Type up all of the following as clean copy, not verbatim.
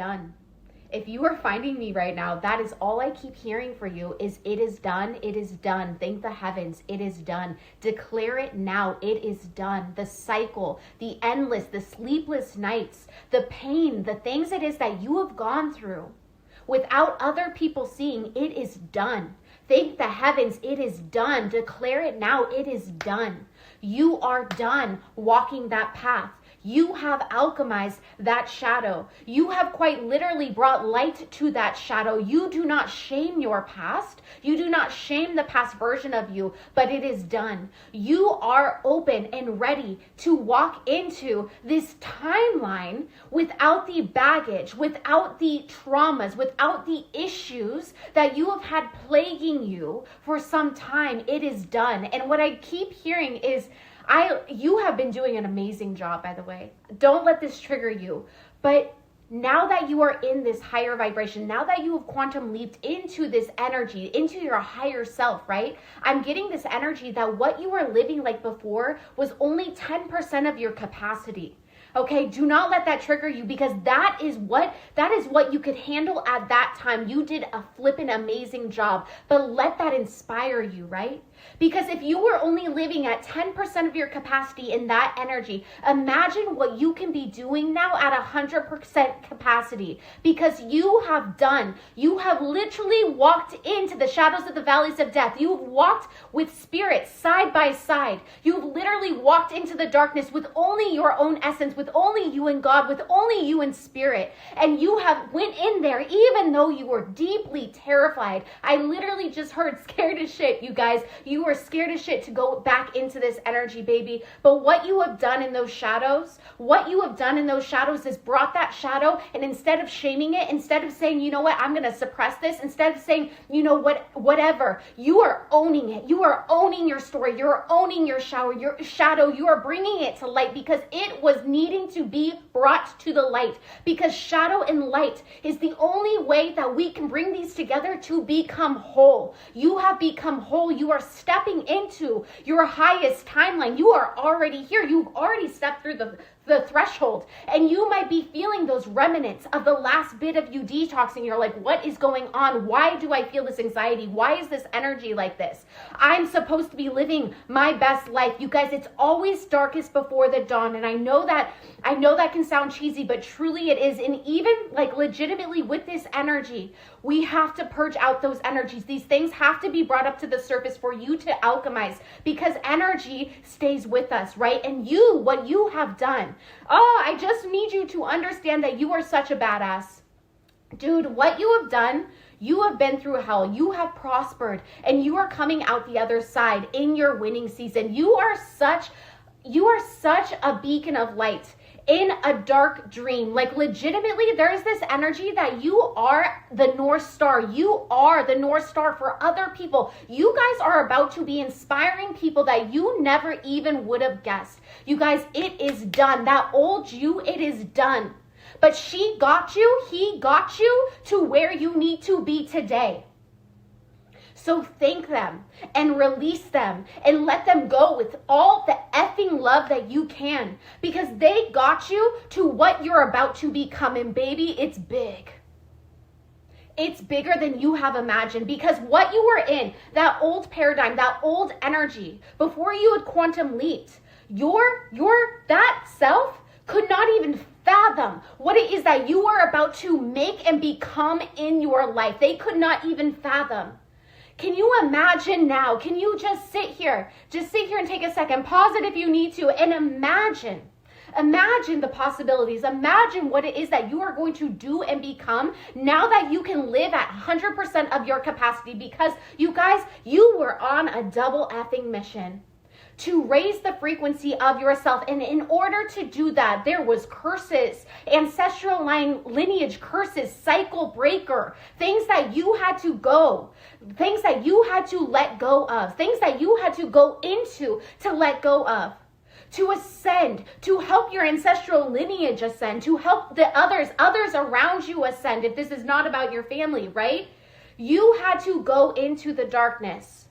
done. If you are finding me right now, that is all I keep hearing for you is it is done. It is done. Thank the heavens. It is done. Declare it now. It is done. The cycle, the endless, the sleepless nights, the pain, the things it is that you have gone through without other people seeing, it is done. Thank the heavens. It is done. Declare it now. It is done. You are done walking that path. You have alchemized that shadow. You have quite literally brought light to that shadow. You do not shame your past. You do not shame the past version of you, but it is done. You are open and ready to walk into this timeline without the baggage, without the traumas, without the issues that you have had plaguing you for some time. It is done. And what I keep hearing is, you have been doing an amazing job, by the way. Don't let this trigger you. But now that you are in this higher vibration, now that you have quantum leaped into this energy, into your higher self, right? I'm getting this energy that what you were living like before was only 10% of your capacity. Okay, do not let that trigger you, because that is what you could handle at that time. You did a flippin' amazing job, but let that inspire you, right? Because if you were only living at 10% of your capacity in that energy, imagine what you can be doing now at 100% capacity, because you have literally walked into the shadows of the valleys of death. You've walked with spirits side by side. You've literally walked into the darkness with only your own essence, with only you and God, with only you and spirit. And you have went in there even though you were deeply terrified. I literally just heard scared as shit, you guys. You were scared as shit to go back into this energy, baby. But what you have done in those shadows, is brought that shadow, and instead of shaming it, instead of saying, you know what, I'm going to suppress this, instead of saying, you know what, whatever, you are owning it. You are owning your story. You're owning your shadow. You are bringing it to light, because it was needing to be brought to the light, because shadow and light is the only way that we can bring these together to become whole. You have become whole. You are stepping into your highest timeline. You are already here. You've already stepped through the threshold, and you might be feeling those remnants of the last bit of you detoxing. You're like, what is going on? Why do I feel this anxiety? Why is this energy like this? I'm supposed to be living my best life. You guys, it's always darkest before the dawn. And I know that can sound cheesy, but truly it is. And even like legitimately with this energy, we have to purge out those energies. These things have to be brought up to the surface for you to alchemize, because energy stays with us, right? And what you have done, I just need you to understand that you are such a badass. Dude, what you have done, you have been through hell. You have prospered, and you are coming out the other side in your winning season. You are such a beacon of light in a dark dream. Like legitimately, there is this energy that you are the North Star. You are the North Star for other people. You guys are about to be inspiring people that you never even would have guessed. You guys, it is done. That old you, it is done. But he got you to where you need to be today. So thank them and release them and let them go with all the effing love that you can, because they got you to what you're about to become. And baby, it's big. It's bigger than you have imagined, because what you were in, that old paradigm, that old energy, before you had quantum leaped, that self could not even fathom what it is that you are about to make and become in your life. They could not even fathom. Can you imagine now? Can you just sit here and take a second, pause it if you need to, and imagine the possibilities. Imagine what it is that you are going to do and become now that you can live at 100% of your capacity, because you guys, you were on a double effing mission to raise the frequency of yourself. And in order to do that, there was curses, ancestral lineage curses, cycle breaker, things that you had to things that you had to let go of, things that you had to go into to let go of, to ascend, to help your ancestral lineage ascend, to help the others around you ascend. If this is not about your family, right? You had to go into the darkness.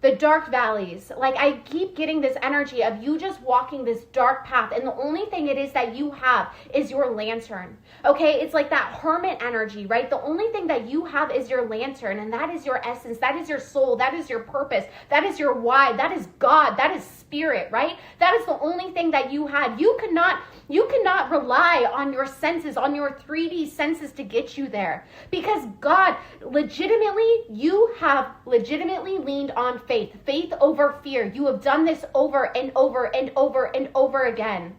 the dark valleys. Like, I keep getting this energy of you just walking this dark path, and the only thing it is that you have is your lantern. Okay, it's like that hermit energy, right? The only thing that you have is your lantern, and that is your essence, that is your soul, that is your purpose, that is your why, that is God, that is spirit, right? That is the only thing that you had. You cannot rely on your senses, on your 3D senses to get you there, because God, you have legitimately leaned on faith over fear. You have done this over and over and over and over again.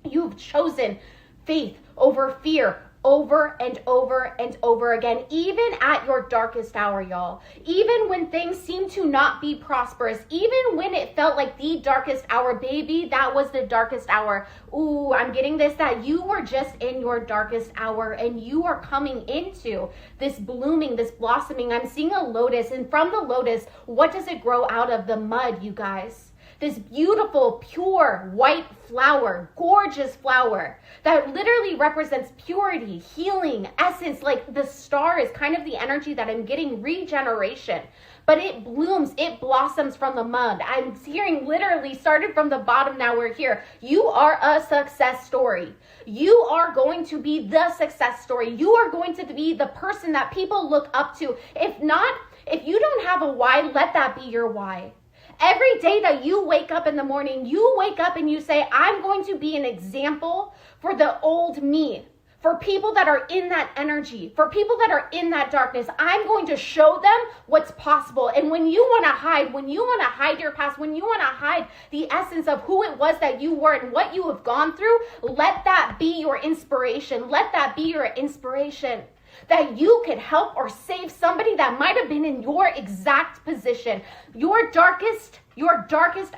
You've chosen faith over fear over and over and over again, even at your darkest hour, y'all. Even when things seem to not be prosperous, even when it felt like the darkest hour, baby, that was the darkest hour. Ooh, I'm getting this, that you were just in your darkest hour, and you are coming into this blooming, this blossoming. I'm seeing a lotus, and from the lotus, what does it grow out of? The mud, you guys. This beautiful, pure, white flower, gorgeous flower that literally represents purity, healing, essence. Like, the star is kind of the energy that I'm getting, regeneration. But it blooms, it blossoms from the mud. I'm hearing literally, started from the bottom, now we're here. You are a success story. You are going to be the success story. You are going to be the person that people look up to. If you don't have a why, let that be your why. Every day that you wake up in the morning, you wake up and you say, I'm going to be an example for the old me, for people that are in that energy, for people that are in that darkness. I'm going to show them what's possible. And when you want to hide your past, when you want to hide the essence of who it was that you were and what you have gone through, let that be your inspiration. Let that be your inspiration. That you could help or save somebody that might have been in your exact position. Your darkest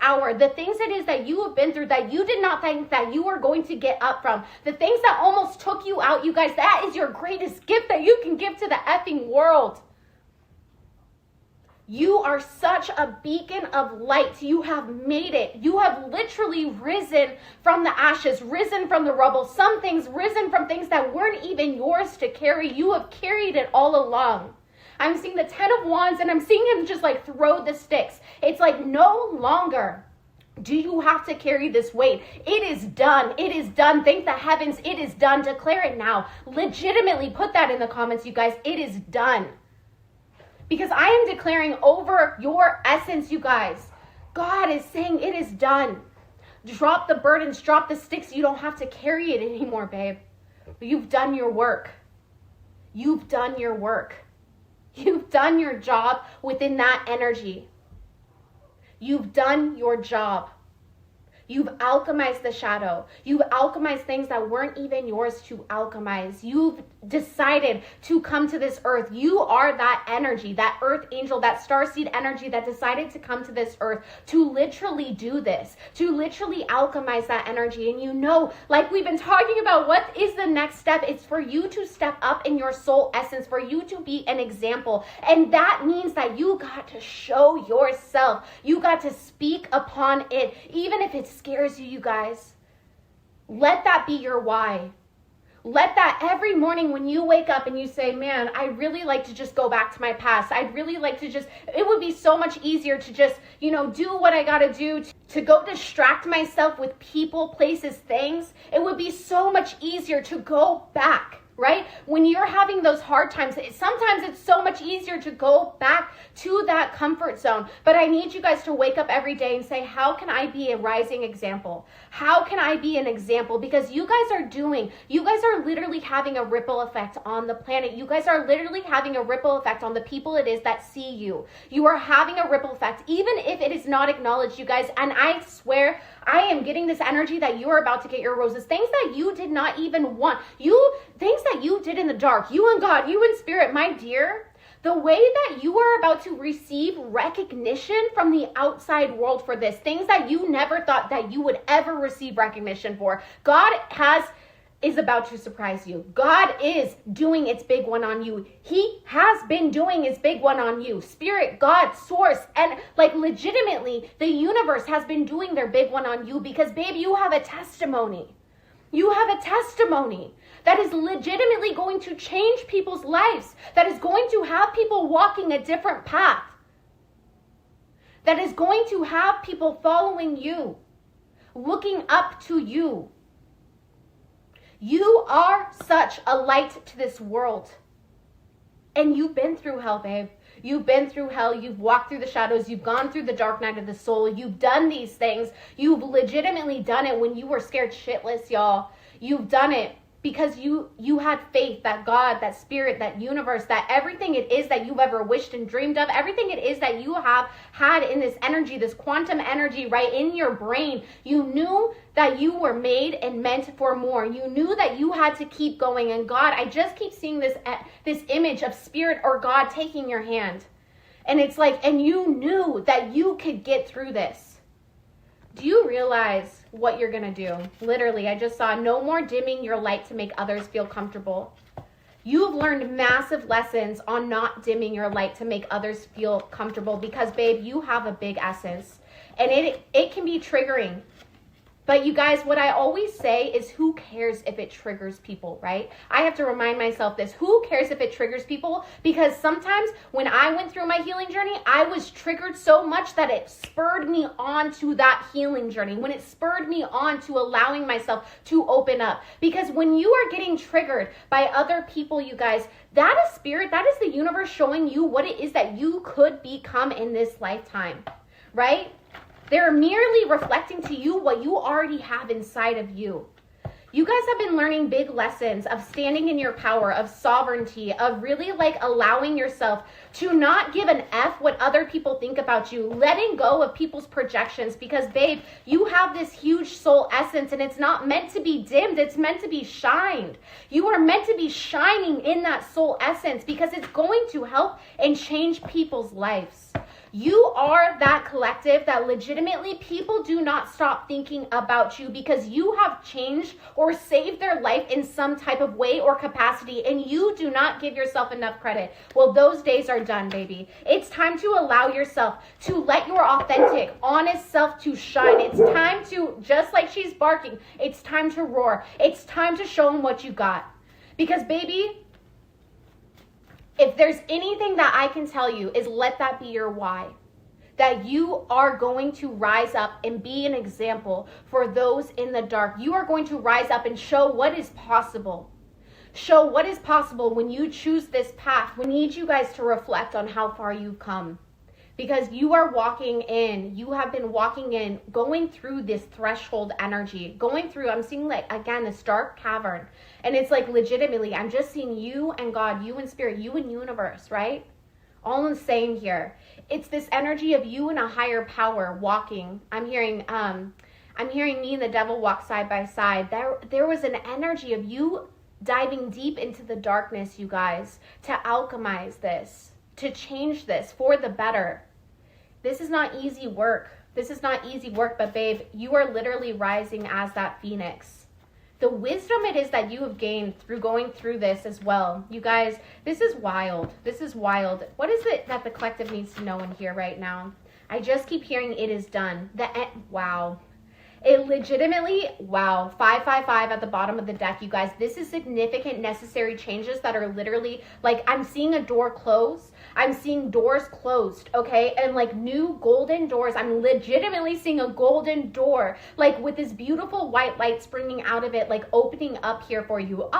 hour, the things it is that you have been through that you did not think that you were going to get up from, the things that almost took you out, you guys, that is your greatest gift that you can give to the effing world. You are such a beacon of light. You have made it. You have literally risen from the ashes, risen from the rubble. Some things risen from things that weren't even yours to carry. You have carried it all along. I'm seeing the 10 of Wands, and I'm seeing him just like throw the sticks. It's like, no longer do you have to carry this weight. It is done. It is done. Thank the heavens. It is done. Declare it now. Legitimately put that in the comments, you guys. It is done. Because I am declaring over your essence, you guys. God is saying it is done. Drop the burdens, drop the sticks. You don't have to carry it anymore, babe. You've done your work. You've done your work. You've done your job within that energy. You've done your job. You've alchemized the shadow. You've alchemized things that weren't even yours to alchemize. You've decided to come to this earth. You are that energy, that earth angel, that starseed energy that decided to come to this earth to literally do this, to literally alchemize that energy. And you know, like we've been talking about, what is the next step? It's for you to step up in your soul essence, for you to be an example. And that means that you got to show yourself. You got to speak upon it, even if it scares you, you guys. Let that be your why. Let that every morning when you wake up and you say, man, I really like to just go back to my past. I'd really like to it would be so much easier to just, do what I got to do to go distract myself with people, places, things. It would be so much easier to go back, right? When you're having those hard times, sometimes it's so much easier to go back to that comfort zone. But I need you guys to wake up every day and say, how can I be a rising example? How can I be an example? Because you guys are literally having a ripple effect on the planet. You guys are literally having a ripple effect on the people it is that see you. You are having a ripple effect, even if it is not acknowledged, you guys. And I swear, I am getting this energy that you are about to get your roses. Things that you did not even want. Things that you did in the dark. You and God, you and spirit, my dear. The way that you are about to receive recognition from the outside world for this. Things that you never thought that you would ever receive recognition for. God is about to surprise you. God is doing its big one on you. He has been doing its big one on you. Spirit, God, source, and legitimately, the universe has been doing their big one on you because, babe, you have a testimony. You have a testimony that is legitimately going to change people's lives, that is going to have people walking a different path, that is going to have people following you, looking up to you. You are such a light to this world. And you've been through hell, babe. You've been through hell. You've walked through the shadows. You've gone through the dark night of the soul. You've done these things. You've legitimately done it when you were scared shitless, y'all. You've done it because you had faith that God, that spirit, that universe, that everything it is that you've ever wished and dreamed of, everything it is that you have had in this energy, this quantum energy right in your brain, you knew that you were made and meant for more. You knew that you had to keep going. And God, I just keep seeing this image of spirit or God taking your hand. And it's like, and you knew that you could get through this. Do you realize what you're going to do? Literally, I just saw no more dimming your light to make others feel comfortable. You've learned massive lessons on not dimming your light to make others feel comfortable because, babe, you have a big essence. And it can be triggering. But you guys, what I always say is who cares if it triggers people, right? I have to remind myself this. Who cares if it triggers people? Because sometimes when I went through my healing journey, I was triggered so much that it spurred me on to that healing journey. When it spurred me on to allowing myself to open up. Because when you are getting triggered by other people, you guys, that is spirit, that is the universe showing you what it is that you could become in this lifetime, right? They're merely reflecting to you what you already have inside of you. You guys have been learning big lessons of standing in your power, of sovereignty, of really like allowing yourself to not give an F what other people think about you, letting go of people's projections because, babe, you have this huge soul essence and it's not meant to be dimmed. It's meant to be shined. You are meant to be shining in that soul essence because it's going to help and change people's lives. You are that collective that legitimately people do not stop thinking about you because you have changed or saved their life in some type of way or capacity and you do not give yourself enough credit. Well, those days are done, baby. It's time to allow yourself to let your authentic, honest self to shine. It's time to, just like she's barking, it's time to roar. It's time to show them what you got. Because, baby, if there's anything that I can tell you is let that be your why. That you are going to rise up and be an example for those in the dark. You are going to rise up and show what is possible. Show what is possible when you choose this path. We need you guys to reflect on how far you've come. Because you are walking in, you have been walking in, going through this threshold energy, going through, I'm seeing like, again, this dark cavern. And it's like legitimately, I'm just seeing you and God, you and spirit, you and universe, right? All in the same here. It's this energy of you and a higher power walking. I'm hearing me and the devil walk side by side. There was an energy of you diving deep into the darkness, you guys, to alchemize this, to change this for the better. This is not easy work. This is not easy work, but babe, you are literally rising as that phoenix. The wisdom it is that you have gained through going through this as well. You guys, this is wild. This is wild. What is it that the collective needs to know in here right now? I just keep hearing it is done. Wow. It legitimately, wow, 555 at the bottom of the deck, you guys. This is significant, necessary changes that are literally, like, I'm seeing a door close. I'm seeing doors closed, okay? And, like, new golden doors. I'm legitimately seeing a golden door, like, with this beautiful white light springing out of it, like, opening up here for you.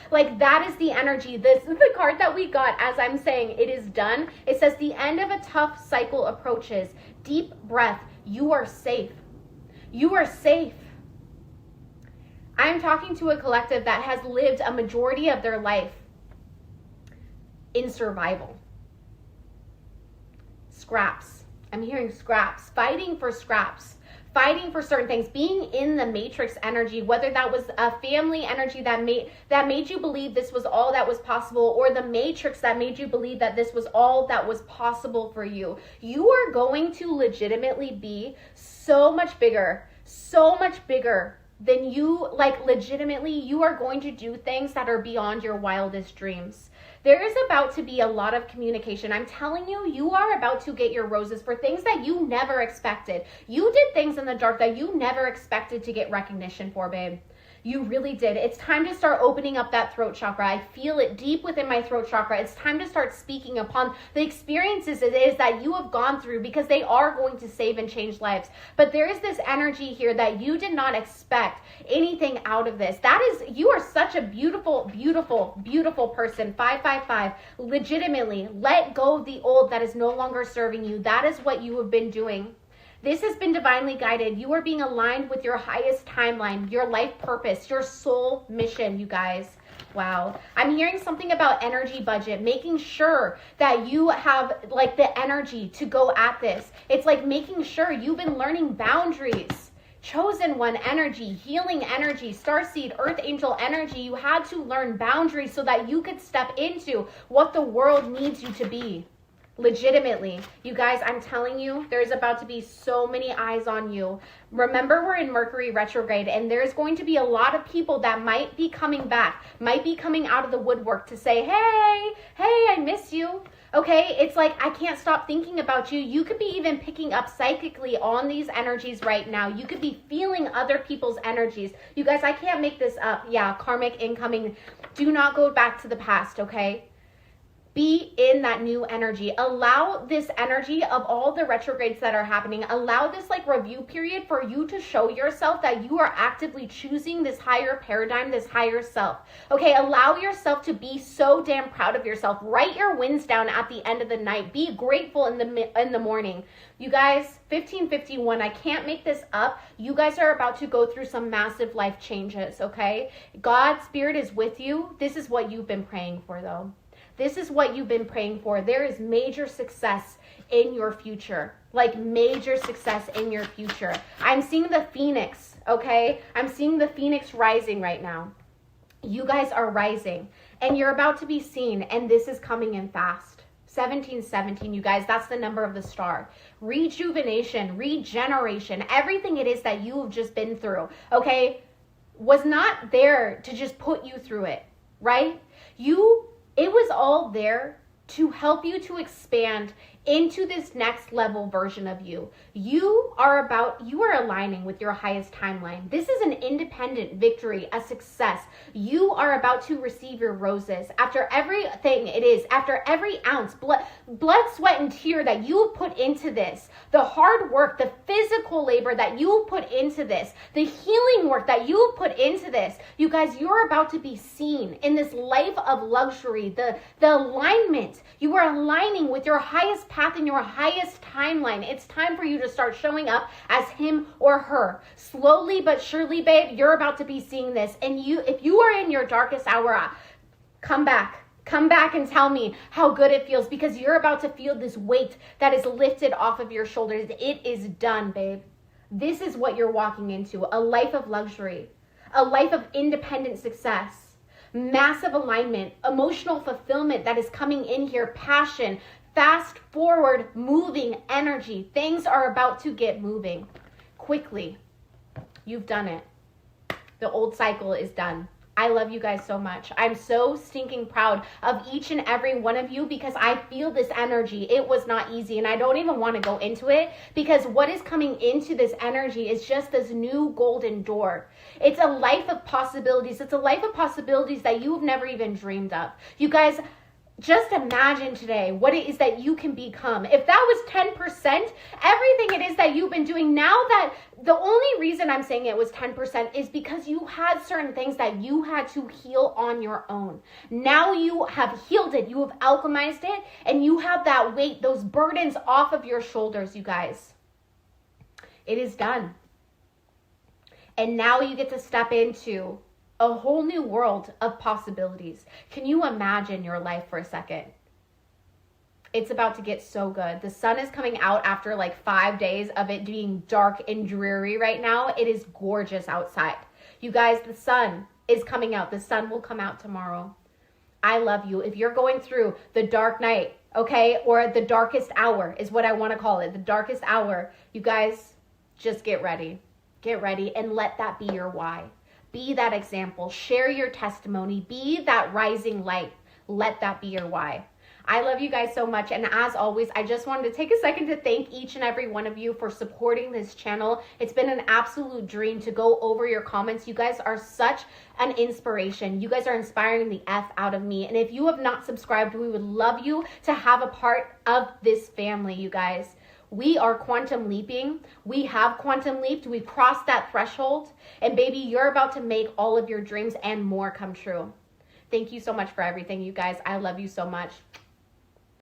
Like, that is the energy. This is the card that we got as I'm saying it is done. It says, the end of a tough cycle approaches. Deep breath. You are safe. You are safe. I'm talking to a collective that has lived a majority of their life in survival. Scraps. I'm hearing scraps. Fighting for scraps. Fighting for certain things. Being in the matrix energy, whether that was a family energy that made you believe this was all that was possible, or the matrix that made you believe that this was all that was possible for you. You are going to legitimately be so much bigger than you, like legitimately, you are going to do things that are beyond your wildest dreams. There is about to be a lot of communication. I'm telling you, you are about to get your roses for things that you never expected. You did things in the dark that you never expected to get recognition for, babe. You really did. It's time to start opening up that throat chakra. I feel it deep within my throat chakra. It's time to start speaking upon the experiences it is that you have gone through, because they are going to save and change lives. But there is this energy here that you did not expect anything out of this. That is, you are such a beautiful, beautiful, beautiful person. 555. Legitimately, let go of the old that is no longer serving you. That is what you have been doing. This has been divinely guided. You are being aligned with your highest timeline, your life purpose, your soul mission, you guys. Wow. I'm hearing something about energy budget, making sure that you have like the energy to go at this. It's like making sure you've been learning boundaries. Chosen one energy, healing energy, starseed, earth angel energy. You had to learn boundaries so that you could step into what the world needs you to be. Legitimately, you guys, I'm telling you, there's about to be so many eyes on you. Remember, we're in Mercury retrograde, and there's going to be a lot of people that might be coming back, might be coming out of the woodwork to say, hey, I miss you. Okay, it's like, I can't stop thinking about you. You could be even picking up psychically on these energies right now. You could be feeling other people's energies. You guys, I can't make this up. Yeah, karmic incoming. Do not go back to the past, okay? Be in that new energy. Allow this energy of all the retrogrades that are happening. Allow this like review period for you to show yourself that you are actively choosing this higher paradigm, this higher self. Okay, allow yourself to be so damn proud of yourself. Write your wins down at the end of the night. Be grateful in the morning. You guys, 1551, I can't make this up. You guys are about to go through some massive life changes, okay? God's spirit is with you. This is what you've been praying for though. This is what you've been praying for. There is major success in your future. Like major success in your future. I'm seeing the phoenix, okay? I'm seeing the phoenix rising right now. You guys are rising and you're about to be seen, and this is coming in fast. 1717, you guys, that's the number of the star. Rejuvenation, regeneration, everything it is that you have just been through, okay, was not there to just put you through it, right? It was all there to help you to expand into this next level version of you. You are aligning with your highest timeline. This is an independent victory, a success. You are about to receive your roses after everything it is, after every ounce, blood, sweat, and tear that you put into this, the hard work, the physical labor that you put into this, the healing work that you put into this. You guys, you're about to be seen in this life of luxury, the alignment. You are aligning with your highest path in your highest timeline. It's time for you to start showing up as him or her. Slowly but surely, babe, you're about to be seeing this. And if you are in your darkest hour, come back and tell me how good it feels, because you're about to feel this weight that is lifted off of your shoulders. It is done, babe. This is what you're walking into, a life of luxury, a life of independent success. Massive alignment, emotional fulfillment that is coming in here, passion, fast forward moving energy. Things are about to get moving quickly. You've done it. The old cycle is done. I love you guys so much. I'm so stinking proud of each and every one of you, because I feel this energy. It was not easy, and I don't even want to go into it, because what is coming into this energy is just this new golden door. It's a life of possibilities. It's a life of possibilities that you've never even dreamed of. You guys, just imagine today what it is that you can become. If that was 10%, everything it is that you've been doing, now that the only reason I'm saying it was 10% is because you had certain things that you had to heal on your own. Now you have healed it, you have alchemized it, and you have that weight, those burdens off of your shoulders, you guys. It is done. And now you get to step into a whole new world of possibilities. Can you imagine your life for a second? It's about to get so good. The sun is coming out after like 5 days of it being dark and dreary right now. It is gorgeous outside. You guys, the sun is coming out. The sun will come out tomorrow. I love you. If you're going through the dark night, okay, or the darkest hour is what I want to call it, the darkest hour, you guys, just get ready. Get ready and let that be your why. Be that example. Share your testimony. Be that rising light. Let that be your why. I love you guys so much. And as always, I just wanted to take a second to thank each and every one of you for supporting this channel. It's been an absolute dream to go over your comments. You guys are such an inspiration. You guys are inspiring the F out of me. And if you have not subscribed, we would love you to have a part of this family, you guys. We are quantum leaping. We have quantum leaped. We've crossed that threshold. And baby, you're about to make all of your dreams and more come true. Thank you so much for everything, you guys. I love you so much.